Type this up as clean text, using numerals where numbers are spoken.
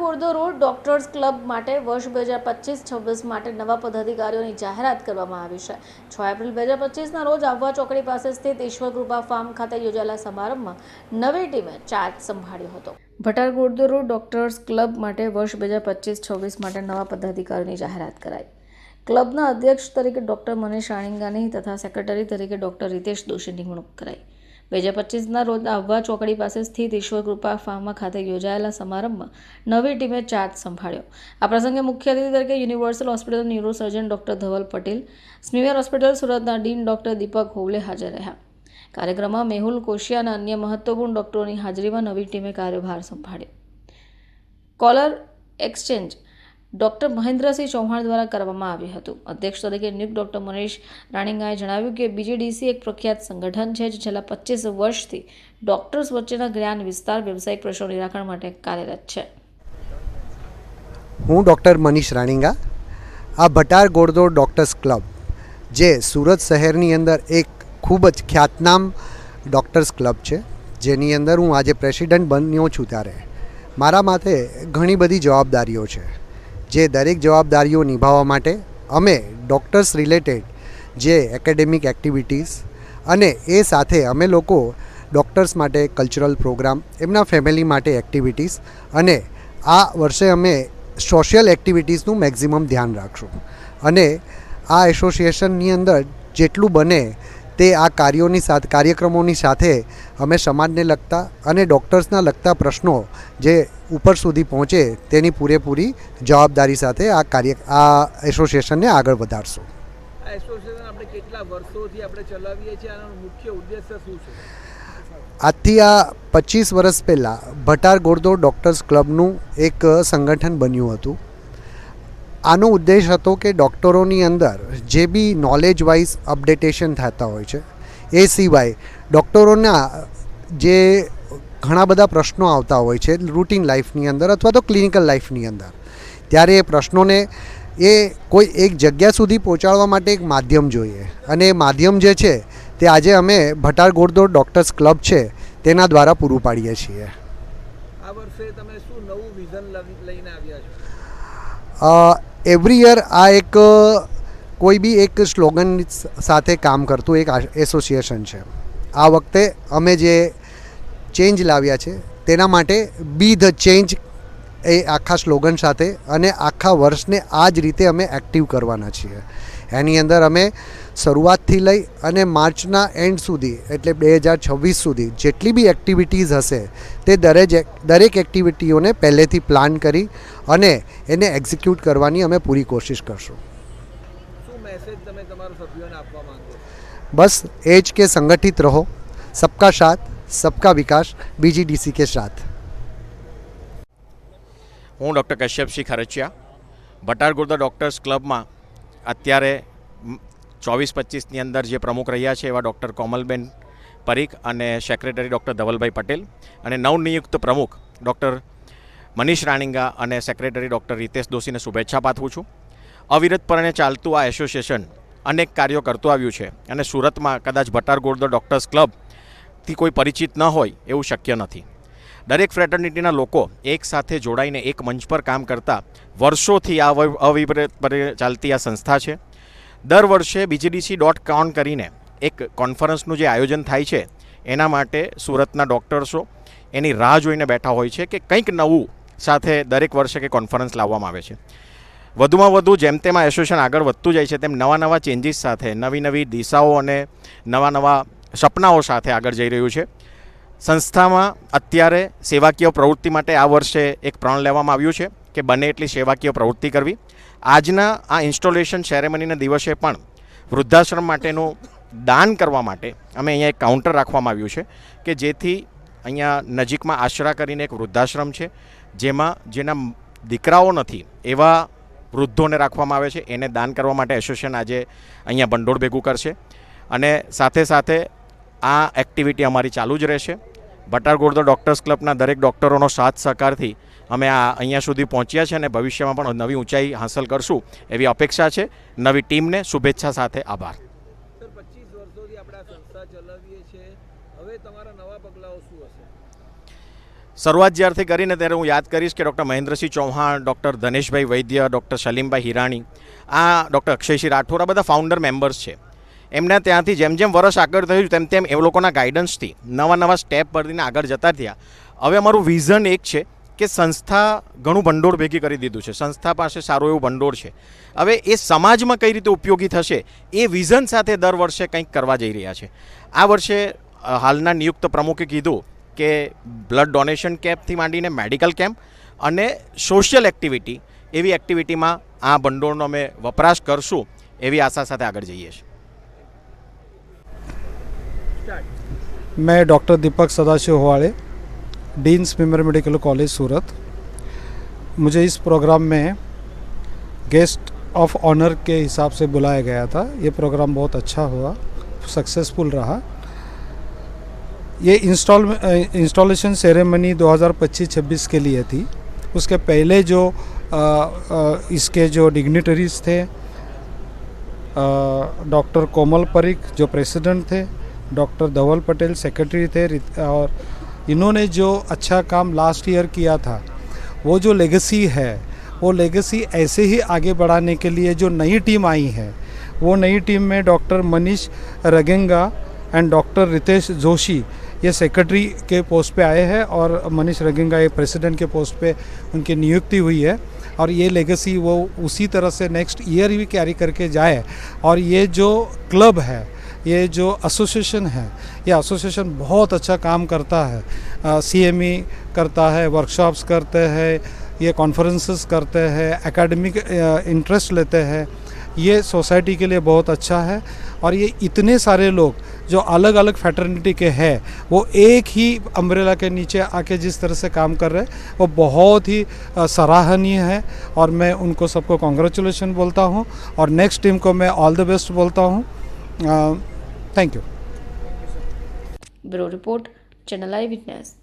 ગુર્દો road doctors club માટે વર્ષ 2025-26 માટે નવા પદાધિકારીઓની જાહેરાત કરવામાં આવી છે। 6 એપ્રિલ 2025ના રોજ આહવા ચોકડી પાસે સ્થિત ઈશ્વર કૃપા ફાર્મ ખાતે યોજાયેલા સમારંભમાં નવી ટીમે ચાર્જ સંભાળ્યો હતો। ભટાર ગુર્દો રોડ ડોક્ટર્સ ક્લબ માટે વર્ષ 2025-26 માટે નવા પદાધિકારીઓની જાહેરાત કરાઈ। ક્લબના અધ્યક્ષ તરીકે ડોક્ટર મનીષ રાણીંગાની તથા સેક્રેટરી તરીકે ડોક્ટર રીતેશ દોશીની નિમણૂક કરાઈ। 2025ના રોજ આહવા ચોકડી પાસે સ્થિત ઈશ્વર કૃપા ફાર્મ ખાતે યોજાયેલા સમારંભમાં નવી ટીમે ચાર્જ સંભાળ્યો। આ પ્રસંગે મુખ્ય અતિથિ તરીકે universal hospital neurosurgeon doctor Dhaval Patel, SMIMER hospital સુરતના ડીન ડોક્ટર દીપક હોવલે હાજર રહ્યા। કાર્યક્રમમાં મેહુલ કોશિયા અને અન્ય મહત્વપૂર્ણ ડોક્ટરોની હાજરીમાં નવી ટીમે કાર્યભાર સંભાળ્યો। કોલર એક્સચેન્જ ડોક્ટર મહેન્દ્રસિંહ ચૌહાણ દ્વારા કરવામાં આવ્યું હતું। અધ્યક્ષ તરીકે નિયુક્ત ડોક્ટર મનીષ રાણીંગાએ જણાવ્યું કે બીજીડીસી એક પ્રખ્યાત સંગઠન છે જે છેલ્લા 25 વર્ષથી ડોક્ટર્સ વચ્ચેના જ્ઞાન વિસ્તાર, વ્યવસાયિક પ્રશ્નો નિરાકરણ માટે કાર્યરત છે। હું ડૉક્ટર મનીષ રાણીંગા આ ભટાર ગુર્દો ડૉક્ટર્સ ક્લબ જે સુરત શહેરની અંદર એક ખૂબ જ ખ્યાતનામ ડૉક્ટર્સ ક્લબ છે, જેની અંદર હું આજે પ્રેસિડેન્ટ બન્યો છું, ત્યારે મારા માથે ઘણી બધી જવાબદારીઓ છે। જે દરેક જવાબદારીઓ નિભાવવા માટે અમે ડૉક્ટર્સ રિલેટેડ જે એકેડેમિક એક્ટિવિટીઝ અને એ સાથે અમે લોકો ડૉક્ટર્સ માટે કલ્ચરલ પ્રોગ્રામ, એમના ફેમિલી માટે એક્ટિવિટીઝ અને આ વર્ષે અમે સોશિયલ એક્ટિવિટીઝનું મેક્સિમમ ધ્યાન રાખશું અને આ એસોસિએશનની અંદર જેટલું બને તે આ કાર્યક્રમોની સાથે અમે સમાજને લગતા અને ડૉક્ટર્સના લગતા પ્રશ્નો જે ઉપર સુધી પહોંચે તેની પૂરેપૂરી જવાબદારી સાથે આ એસોસિએશનને આગળ વધારશું। આ એસોસિએશન આપણે કેટલા વર્ષોથી આપણે ચલાવીએ છીએ, આનો મુખ્ય ઉદ્દેશ્ય શું છે? આજથી આ 25 વર્ષ પહેલાં ભટાર ગુર્દો ડૉક્ટર્સ ક્લબનું એક સંગઠન બન્યું હતું। આનો ઉદ્દેશ હતો કે ડૉક્ટરોની અંદર જે બી નોલેજ વાઇઝ અપડેટેશન થતા હોય છે, એ સિવાય ડૉક્ટરોના જે ઘણા બધા પ્રશ્નો આવતા હોય છે રૂટીન લાઈફની અંદર અથવા તો ક્લિનિકલ લાઈફની અંદર, ત્યારે એ પ્રશ્નોને એ કોઈ એક જગ્યા સુધી પહોંચાડવા માટે એક માધ્યમ જોઈએ અને એ માધ્યમ જે છે તે આજે અમે ભટાર ગુર્દો ડૉક્ટર્સ ક્લબ છે તેના દ્વારા પૂરું પાડીએ છીએ। આ વર્ષે તમે શું નવું વિઝન લઈને આવ્યા છો? એવરી યર આ એક કોઈ બી એક સ્લોગન સાથે કામ કરતું એક એસોસિએશન છે। આ વખતે અમે જે ચેન્જ લાવ્યા છે તેના માટે બી ધ ચેન્જ એ આખા સ્લોગન સાથે અને આખા વર્ષને આ જ રીતે અમે એક્ટિવ કરવાના છીએ। એની અંદર અમે શરૂઆતથી લઈ અને માર્ચના એન્ડ સુધી એટલે 2026 સુધી જેટલી બી એક્ટિવિટીઝ હશે તે દરેક એક્ટિવિટીઓને પહેલેથી પ્લાન કરી અને એને એક્ઝિક્યુટ કરવાની અમે પૂરી કોશિશ કરશું। શું મેસેજ તમે તમારા સભ્યોને આપવા માંગો? બસ એ જ કે સંગઠિત રહો, સબકા સાથ સબકા વિકાસ, બીજીડીસી કે સાથ। હું ડૉક્ટર કશ્યપસિંહ ખરચિયા ભટાર ગુર્દો ડૉક્ટર્સ ક્લબમાં અત્યારે 24-25ની અંદર જે પ્રમુખ રહ્યા છે એવા ડૉક્ટર કોમલબેન પરીખ અને સેક્રેટરી ડૉક્ટર ધવલભાઈ પટેલ અને નવનિયુક્ત પ્રમુખ ડૉક્ટર મનીષ રાણીંગા અને સેક્રેટરી ડૉક્ટર રીતેશ દોશીને શુભેચ્છા પાઠવું છું। અવિરતપણે ચાલતું આ એસોસિએશન અનેક કાર્યો કરતું આવ્યું છે અને સુરતમાં કદાચ ભટાર ગુર્દો ડૉક્ટર્સ ક્લબથી કોઈ પરિચિત ન હોય એવું શક્ય નથી। દરેક ફ્રેટર્નિટીના લોકો એક સાથે જોડાઈને એક મંચ પર કામ કરતા વર્ષોથી આ અવિરતપણે ચાલતી આ સંસ્થા છે। દર વર્ષે BGDC.con કરીને એક કોન્ફરન્સનું જે આયોજન થાય છે એના માટે સુરતના ડૉક્ટર્સો એની રાહ જોઈને બેઠા હોય છે કે કંઈક નવું સાથે દરેક વર્ષે કે કોન્ફરન્સ લાવવામાં આવે છે। વધુમાં વધુ જેમ તેમ આ એસોસિએશન આગળ વધતું જાય છે તેમ નવા ચેન્જીસ સાથે નવી દિશાઓ અને નવા સપનાઓ સાથે આગળ જઈ રહ્યું છે। સંસ્થામાં અત્યારે સેવાકીય પ્રવૃત્તિ માટે આ વર્ષે એક પ્રણ લેવામાં આવ્યું છે કે બને એટલી સેવાકીય પ્રવૃત્તિ કરવી। આજના આ ઇન્સ્ટોલેશન સેરેમનીના દિવસે પણ વૃદ્ધાશ્રમ માટેનું દાન કરવા માટે અમે અહીંયા એક કાઉન્ટર રાખવામાં આવ્યું છે કે જેથી અહીંયા નજીકમાં આશરા કરીને એક વૃદ્ધાશ્રમ છે જેના દીકરાઓ નથી એવા વૃદ્ધોને રાખવામાં આવે છે, એને દાન કરવા માટે એસોસિએશન આજે અહીંયા ભંડોળ ભેગું કરશે અને સાથે આ એક્ટિવિટી અમારી ચાલુ જ રહેશે। ભટાર ગુર્દો ડૉક્ટર્સ ક્લબના દરેક ડૉક્ટરોનો સાથ સહકારથી અમે અહીંયા સુધી પહોંચ્યા છે અને ભવિષ્યમાં પણ નવી ઊંચાઈ હાંસલ કરશું એવી અપેક્ષા છે। નવી ટીમને શુભેચ્છા સાથે આભાર। સર, 25 વર્ષોથી આપણે આ સંસ્થા ચલાવીએ છીએ, હવે તમારા નવા પગલાઓ શું હશે? શરૂઆત જ્યારથી કરીને ત્યારે હું યાદ કરીશ કે ડૉક્ટર મહેન્દ્રસિંહ ચૌહાણ, ડૉક્ટર ધનેશભાઈ વૈદ્ય, ડૉક્ટર સલીમભાઈ હિરાણી, આ ડૉક્ટર અક્ષયસિંહ રાઠોડ, આ બધા ફાઉન્ડર મેમ્બર્સ છે. એમના ત્યાંથી જેમ જેમ વર્ષ આગળ થયું તેમ તેમ એ લોકોના ગાઈડન્સથી નવા સ્ટેપ પરથી આગળ જતા થયા. હવે અમારું વિઝન એક છે કે સંસ્થા ઘણું ભંડોળ ભેગી કરી દીધું છે, સંસ્થા પાસે સારું એવું ભંડોળ છે. હવે એ સમાજમાં કઈ રીતે ઉપયોગી થશે એ વિઝન સાથે દર વર્ષે કંઈક કરવા જઈ રહ્યા છે. આ વર્ષે હાલના નિયુક્ત પ્રમુખે કીધું કે બ્લડ ડોનેશન કેમ્પથી માંડીને મેડિકલ કેમ્પ અને સોશિયલ એક્ટિવિટી, એવી એક્ટિવિટીમાં આ ભંડોળનો અમે વપરાશ કરશું એવી આશા સાથે આગળ જઈએ છીએ. मैं doctor Deepak Sadashiv Howade, Deans memorial medical college Surat. मुझे इस प्रोग्राम में गेस्ट ऑफ ऑनर के हिसाब से बुलाया गया था. ये प्रोग्राम बहुत अच्छा हुआ, सक्सेसफुल रहा. ये इंस्टॉलेशन सेरेमनी 2025-26 के लिए थी. उसके पहले जो इसके जो डिग्निटरीज थे, डॉक्टर कोमल परिक जो प्रेसिडेंट थे, डॉक्टर धवल पटेल सेक्रेटरी थे, और इन्होंने जो अच्छा काम लास्ट ईयर किया था, वो जो लेगेसी है, वो लेगेसी ऐसे ही आगे बढ़ाने के लिए जो नई टीम आई है, वो नई टीम में doctor Manish Ragenga and doctor Ritesh Joshi ये सेक्रेटरी के पोस्ट पे आए हैं, और मनीष रगेंगा ये प्रेसिडेंट के पोस्ट पे उनकी नियुक्ति हुई है. और ये लेगेसी वो उसी तरह से नेक्स्ट ईयर भी कैरी करके जाए. और ये जो क्लब है, ये जो एसोसिएशन है, ये एसोसिएशन बहुत अच्छा काम करता है. CME करता है, वर्कशॉप्स करते हैं, ये कॉन्फ्रेंसेस करते हैं, एकेडमिक इंटरेस्ट लेते हैं. ये सोसाइटी के लिए बहुत अच्छा है. और ये इतने सारे लोग जो अलग अलग फैटर्निटी के हैं, वो एक ही अम्ब्रेला के नीचे आके जिस तरह से काम कर रहे हैं, वो बहुत ही सराहनीय है. और मैं उनको सबको कॉन्ग्रेचुलेशन बोलता हूँ, और नेक्स्ट टीम को मैं ऑल द बेस्ट बोलता हूँ. Thank you. Bureau report, channel I witness.